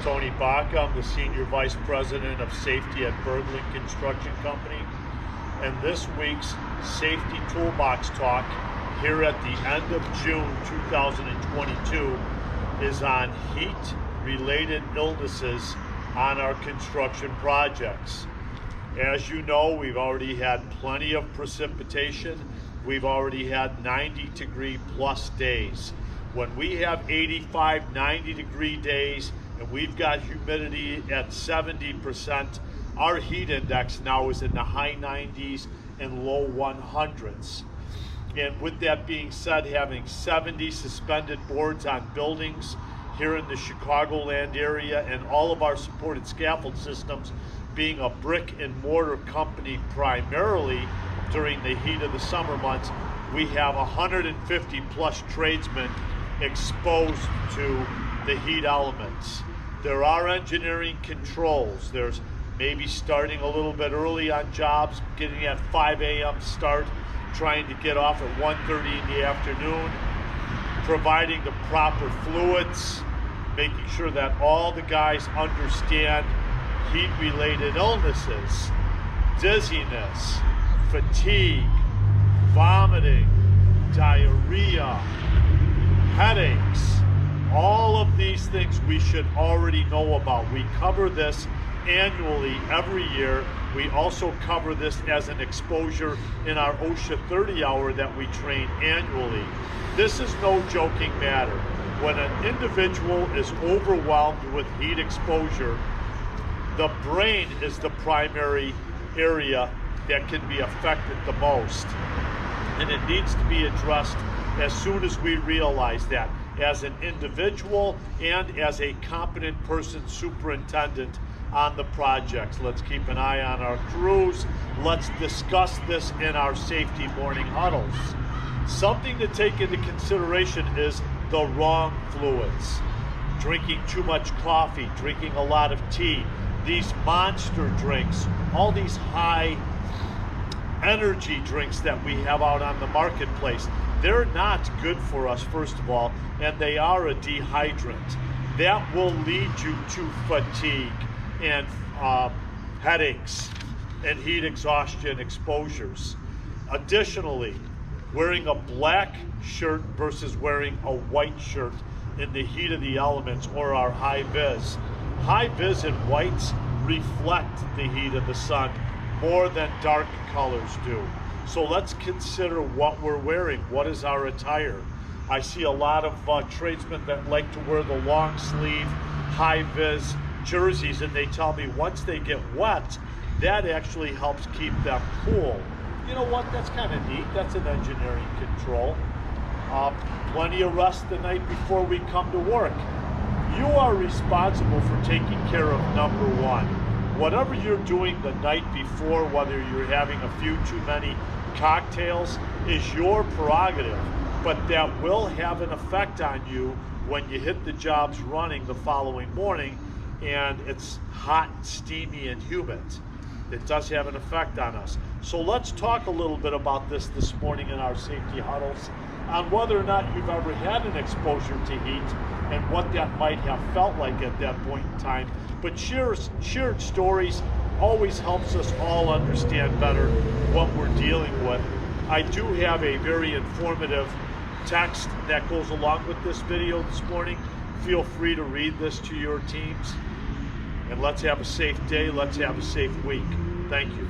Tony Baca. I'm the Senior Vice President of Safety at Berglund Construction Company. And this week's Safety Toolbox Talk here at the end of June 2022 is on heat-related illnesses on our construction projects. As you know, we've already had plenty of precipitation. We've already had 90-degree plus days. When we have 85, 90-degree days and we've got humidity at 70%, our heat index now is in the high 90s and low 100s. And with that being said, having 70 suspended boards on buildings here in the Chicagoland area and all of our supported scaffold systems being a brick and mortar company primarily during the heat of the summer months, we have 150 plus tradesmen exposed to the heat elements. There are engineering controls. There's maybe starting a little bit early on jobs, getting at 5 a.m. start, trying to get off at 1:30 in the afternoon, providing the proper fluids, making sure that all the guys understand heat-related illnesses, dizziness, fatigue, vomiting, diarrhea, headaches. All of these things we should already know about. We cover this annually every year. We also cover this as an exposure in our OSHA 30 hour that we train annually. This is no joking matter. When an individual is overwhelmed with heat exposure, the brain is the primary area that can be affected the most. And it needs to be addressed as soon as we realize that, as an individual and as a competent person superintendent on the projects. Let's keep an eye on our crews. Let's discuss this in our safety morning huddles. Something to take into consideration is the wrong fluids. Drinking too much coffee, drinking a lot of tea, these monster drinks, all these high energy drinks that we have out on the marketplace, they're not good for us, first of all, and they are a dehydrant. That will lead you to fatigue and headaches and heat exhaustion exposures. Additionally, wearing a black shirt versus wearing a white shirt in the heat of the elements, or our high vis. High vis and whites reflect the heat of the sun more than dark colors do. So let's consider what we're wearing. What is our attire? I see a lot of tradesmen that like to wear the long sleeve, high vis jerseys, and they tell me once they get wet, that actually helps keep them cool. You know what? That's kind of neat. That's an engineering control. Plenty of rest the night before we come to work. You are responsible for taking care of number one. Whatever you're doing the night before, whether you're having a few too many cocktails, is your prerogative, but that will have an effect on you when you hit the jobs running the following morning and it's hot, steamy, and humid. It does have an effect on us. So let's talk a little bit about this morning in our safety huddles on whether or not you've ever had an exposure to heat and what that might have felt like at that point in time. But shared stories always helps us all understand better what we're dealing with. I do have a very informative text that goes along with this video this morning. Feel free to read this to your teams. And let's have a safe day. Let's have a safe week. Thank you.